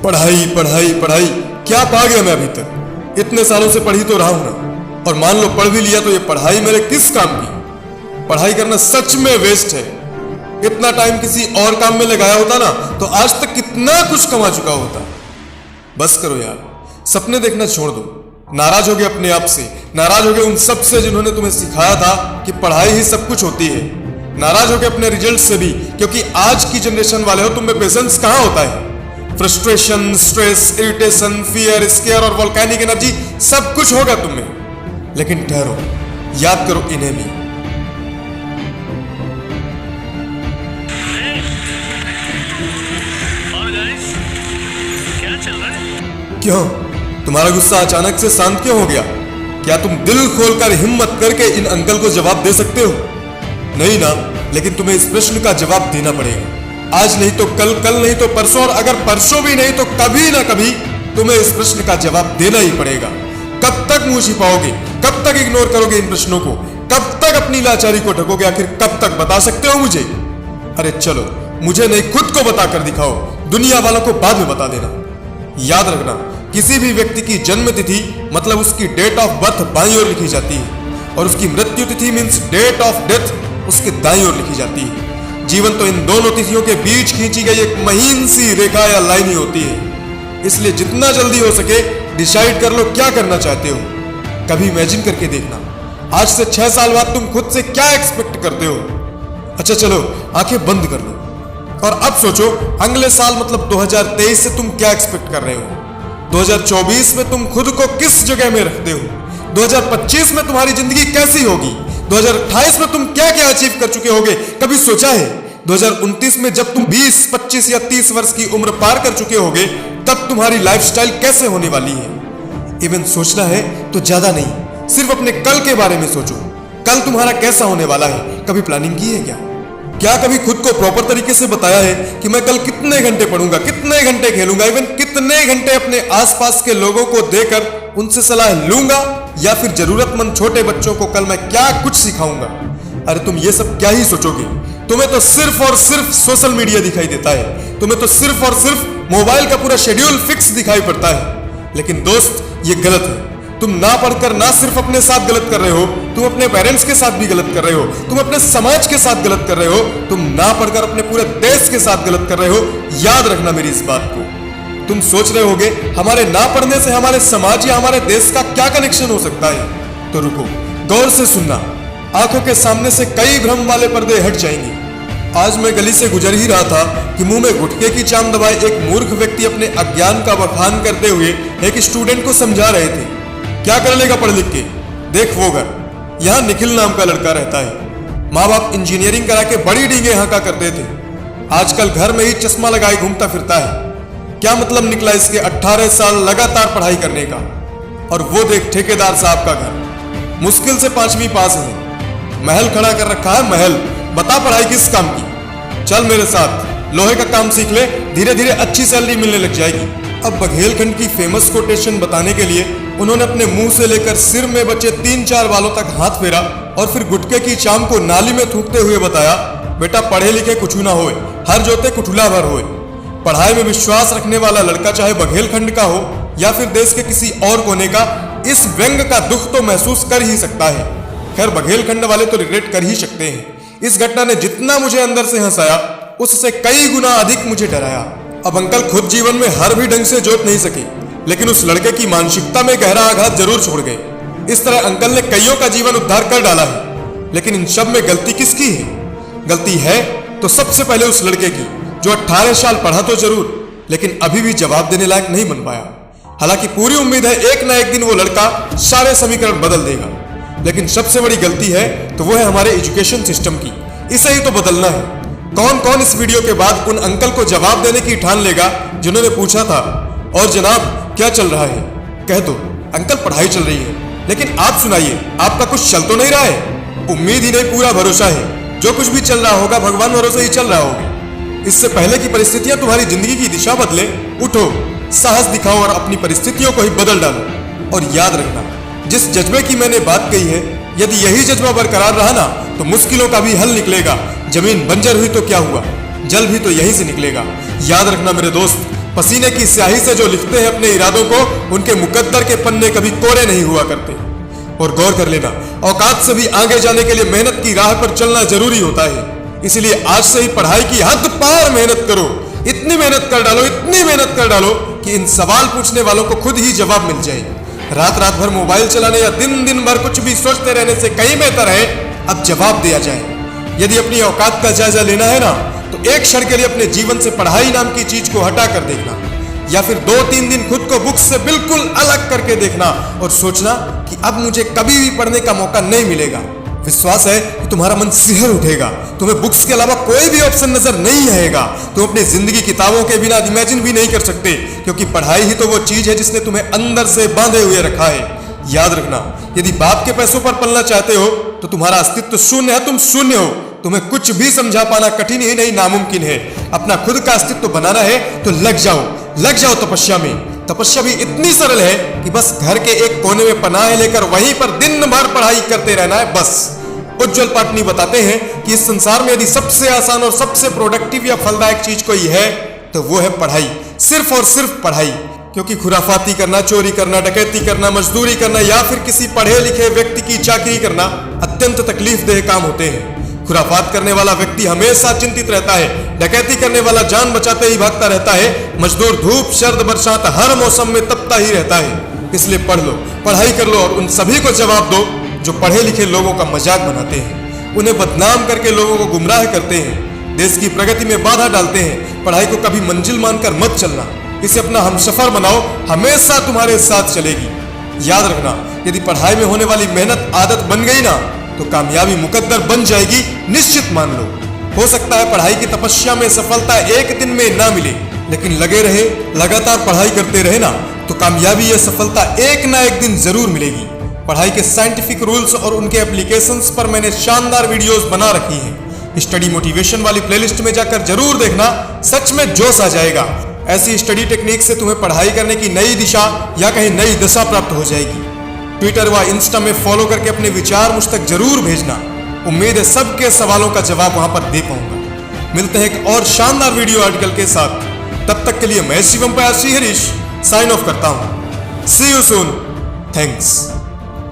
पढ़ाई पढ़ाई पढ़ाई, क्या पा गया मैं अभी तक? इतने सालों से पढ़ी तो रहा हूं ना, और मान लो पढ़ भी लिया तो ये पढ़ाई मेरे किस काम की? पढ़ाई करना सच में वेस्ट है। इतना टाइम किसी और काम में लगाया होता ना तो आज तक कितना कुछ कमा चुका होता। बस करो यार, सपने देखना छोड़ दो। नाराज हो गए अपने आप से, नाराज हो गए उन सब से जिन्होंने तुम्हें सिखाया था कि पढ़ाई ही सब कुछ होती है। नाराज हो गए अपने रिजल्ट से भी, क्योंकि आज की जनरेशन वाले हो, तुम में पेशेंस कहां होता है। Frustration, stress, irritation, fear, square और वोल्केनिक एनर्जी सब कुछ होगा तुम में। लेकिन ठहरो, याद करो इन्हें भी। क्या चल रहा है? क्यों तुम्हारा गुस्सा अचानक से शांत क्यों हो गया? क्या तुम दिल खोलकर हिम्मत करके इन अंकल को जवाब दे सकते हो? नहीं ना, लेकिन तुम्हें इस प्रश्न का जवाब देना पड़ेगा। आज नहीं तो कल, कल नहीं तो परसों, और अगर परसों भी नहीं तो कभी ना कभी तुम्हें इस प्रश्न का जवाब देना ही पड़ेगा। कब तक मुंह छिपाओगे? कब तक इग्नोर करोगे इन प्रश्नों को? कब तक अपनी लाचारी को ढकोगे? आखिर कब तक? बता सकते हो मुझे? अरे चलो, मुझे नहीं, खुद को बता कर दिखाओ। दुनिया वालों को बाद में बता देना। याद रखना, किसी भी व्यक्ति की जन्म तिथि मतलब उसकी डेट ऑफ बर्थ बाईं ओर लिखी जाती है, और उसकी मृत्यु तिथि मीन्स डेट ऑफ डेथ उसके दाईं ओर लिखी जाती है। जीवन तो इन दोनों तिथियों के बीच खींची गई एक महीन सी रेखा या लाइन ही होती है। इसलिए जितना जल्दी हो सके डिसाइड कर लो क्या करना चाहते हो। कभी इमेजिन करके देखना, आज से 6 साल बाद तुम खुद से क्या एक्सपेक्ट करते हो। अच्छा चलो, आंखें बंद कर लो और अब सोचो, अगले साल मतलब 2023 से तुम क्या एक्सपेक्ट कर रहे हो। 2024 में तुम खुद को किस जगह में रखते हो। 2025 में तुम्हारी जिंदगी कैसी होगी। 2028 में तुम क्या क्या अचीव कर चुके होगे, कभी सोचा है? 2029 में जब तुम 20, 25 या 30 वर्ष की उम्र पार कर चुके होगे, तब तुम्हारी लाइफस्टाइल कैसे होने वाली है। इवन सोचना है तो ज्यादा नहीं, सिर्फ अपने कल के बारे में सोचो। कल तुम्हारा कैसा होने वाला है, कभी प्लानिंग की है क्या? क्या कभी खुद को प्रॉपर तरीके से बताया है कि मैं कल कितने घंटे पढ़ूंगा, कितने घंटे खेलूंगा, इवन कितने घंटे अपने आसपास के लोगों को देकर उनसे सलाह लूंगा, या फिर जरूरतमंद छोटे बच्चों को कल मैं क्या कुछ सिखाऊंगा। अरे तुम ये सब क्या ही सोचोगे। तुम्हें तो सिर्फ और सिर्फ सोशल मीडिया दिखाई देता है, तुम्हें तो सिर्फ और सिर्फ मोबाइल का पूरा शेड्यूल फिक्स दिखाई पड़ता है। लेकिन दोस्त, ये गलत है। तुम ना पढ़कर ना सिर्फ अपने साथ गलत कर रहे हो, तुम अपने पेरेंट्स के साथ भी गलत कर रहे हो, तुम अपने समाज के साथ गलत कर रहे हो, तुम ना पढ़कर अपने पूरे देश के साथ गलत कर रहे हो। याद रखना मेरी इस बात को। तुम सोच रहे होगे हमारे ना पढ़ने से हमारे समाज या हमारे देश का क्या कनेक्शन हो सकता है। तो रुको, गौर से सुनना। आंखों के सामने से कई भ्रम वाले पर्दे हट जाएंगे। आज मैं गली से गुजर ही रहा था कि मुंह में गुटखे की चाम दबाए एक मूर्ख व्यक्ति अपने अज्ञान का बखान करते हुए एक स्टूडेंट को समझा रहे थे, क्या कर लेगा पढ़ लिख के, देख वो घर, यहाँ निखिल नाम का लड़का रहता है। माँ बाप इंजीनियरिंग करा के बड़ी डींगे हाँका करते थे, आजकल घर में ही चश्मा लगाए घूमता फिरता है। क्या मतलब निकला इसके 18 साल लगातार पढ़ाई करने का। और वो देख ठेकेदार साहब का घर, मुश्किल से 5वीं पास है, महल खड़ा कर रखा है महल। बता पढ़ाई किस काम की। चल मेरे साथ, लोहे का काम सीख ले, धीरे धीरे अच्छी सैलरी मिलने लग जाएगी। अब बघेलखंड की फेमस कोटेशन बताने के लिए उन्होंने अपने मुंह से लेकर सिर में बचे 3-4 बालों तक हाथ फेरा और फिर गुटके की चाम को नाली में थूकते हुए बताया, बेटा पढ़े लिखे कुछ ना होए, हर जोते कुठुला भर होए। पढ़ाई में विश्वास रखने वाला लड़का चाहे बघेलखंड का हो या फिर देश के किसी और कोने का, इस व्यंग का दुख तो महसूस कर ही सकता है। खैर बघेलखंड वाले तो रिग्रेट कर ही सकते हैं। इस घटना ने जितना मुझे अंदर से हंसाया, उससे कई गुना अधिक मुझे डराया। अब अंकल खुद जीवन में हर भी ढंग से जोत नहीं सके, लेकिन उस लड़के की मानसिकता में गहरा आघात जरूर छोड़ गए। इस तरह अंकल ने कईयों का जीवन उद्धार कर डाला है। लेकिन इन सब में गलती किसकी है? गलती है तो सबसे पहले उस लड़के की, जो 18 साल पढ़ा तो जरूर, लेकिन अभी भी जवाब देने लायक नहीं बन पाया। हालांकि पूरी उम्मीद है एक ना एक दिन वो लड़का सारे समीकरण बदल देगा। लेकिन सबसे बड़ी गलती है तो वो है हमारे एजुकेशन सिस्टम की। इसे ही तो बदलना है। कौन कौन इस वीडियो के बाद उन अंकल को जवाब देने की ठान लेगा जिन्होंने पूछा था, और जनाब क्या चल रहा है? कह दो अंकल पढ़ाई चल रही है, लेकिन आप सुनाइए, आपका कुछ चल तो नहीं रहा है? उम्मीद ही नहीं, पूरा भरोसा है। जो कुछ भी चल रहा होगा भगवान भरोसे ही चल रहा होगा। इससे पहले की परिस्थितियां तुम्हारी जिंदगी की दिशा बदले, उठो, साहस दिखाओ और अपनी परिस्थितियों को ही बदल डालो। और याद रखना, जिस जज्बे की मैंने बात कही है, यदि यही जज्बा बरकरार रहा ना तो मुश्किलों का भी हल निकलेगा। जमीन बंजर हुई तो क्या हुआ, जल भी तो यहीं से निकलेगा। याद रखना मेरे दोस्त, पसीने की स्याही से जो लिखते हैं अपने इरादों को, उनके मुकद्दर के पन्ने कभी कोरे नहीं हुआ करते। और गौर कर लेना, औकात से भी आगे जाने के लिए मेहनत की राह पर चलना जरूरी होता है। इसलिए आज से ही पढ़ाई की हद पार मेहनत करो। इतनी मेहनत कर डालो, इतनी मेहनत कर डालो कि इन सवाल पूछने वालों को खुद ही जवाब मिल जाए। रात रात भर मोबाइल चलाने या दिन दिन भर कुछ भी सोचते रहने से कहीं बेहतर है अब जवाब दिया जाए। यदि अपनी औकात का जायजा लेना है ना, तो एक क्षण के लिए अपने जीवन से पढ़ाई नाम की चीज को हटा कर देखना, या फिर 2-3 दिन खुद को बुक्स से बिल्कुल अलग करके देखना और सोचना कि अब मुझे कभी भी पढ़ने का मौका नहीं मिलेगा। विश्वास है कि तुम्हारा मन सिहर उठेगा। तुम्हें बुक्स के अलावा कोई भी ऑप्शन नजर नहीं आएगा। तुम अपनी जिंदगी किताबों के बिना इमेजिन भी नहीं कर सकते, क्योंकि पढ़ाई ही तो वो चीज है जिसने तुम्हें अंदर से बांधे हुए रखा है। याद रखना, यदि बाप के पैसों पर पलना चाहते हो तो तुम्हारा अस्तित्व शून्य है, तुम शून्य हो। तुम्हें कुछ भी समझा पाना कठिन ही नहीं, नामुमकिन है। अपना खुद का अस्तित्व बनाना है तो लग जाओ तपस्या में। तपस्या भी इतनी सरल है कि बस घर के एक कोने में पनाह लेकर वहीं पर दिन भर पढ़ाई करते रहना है, बस। उज्जवल पाटनी बताते हैं कि इस संसार में यदि सबसे आसान और सबसे प्रोडक्टिव या फलदायक चीज कोई है तो वो है पढ़ाई, सिर्फ और सिर्फ पढ़ाई। क्योंकि खुराफाती करना, चोरी करना, डकैती करना, मजदूरी करना या फिर किसी पढ़े लिखे व्यक्ति की चाकरी करना अत्यंत तकलीफदेह काम होते हैं। खुराफात करने वाला व्यक्ति हमेशा चिंतित रहता है, डकैती करने वाला जान बचाते ही भागता रहता है, मजदूर धूप शर्द बरसात हर मौसम में तपता ही रहता है। इसलिए पढ़ लो, पढ़ाई कर लो और उन सभी को जवाब दो जो पढ़े लिखे लोगों का मजाक बनाते हैं, उन्हें बदनाम करके लोगों को गुमराह करते हैं, देश की प्रगति में बाधा डालते हैं। पढ़ाई को कभी मंजिल मानकर मत चलना, इसे अपना हमसफर बनाओ, हमेशा तुम्हारे साथ चलेगी। याद रखना, यदि पढ़ाई में होने वाली मेहनत आदत बन गई ना तो कामयाबी मुकद्दर बन जाएगी, निश्चित मान लो। हो सकता है पढ़ाई की तपस्या में सफलता एक दिन में ना मिले, लेकिन लगे रहे, लगातार पढ़ाई करते रहे ना तो कामयाबी या सफलता एक ना एक दिन जरूर मिलेगी। पढ़ाई के साइंटिफिक रूल्स और उनके एप्लीकेशंस पर मैंने शानदार वीडियोस बना रखी हैं। स्टडी मोटिवेशन वाली प्लेलिस्ट में जाकर जरूर देखना, सच में जोश आ जाएगा। ऐसी स्टडी टेक्निक से तुम्हें पढ़ाई करने की नई दिशा या कहीं नई दशा प्राप्त हो जाएगी। ट्विटर व इंस्टा में फॉलो करके अपने विचार मुझ तक जरूर भेजना। उम्मीद है सबके सवालों का जवाब वहां पर दे पाऊंगा। मिलते हैं एक और शानदार वीडियो आर्टिकल के साथ। तब तक के लिए मैं शिवम प्रयासी हरीश साइन ऑफ करता हूं। सी यू सून। थैंक्स।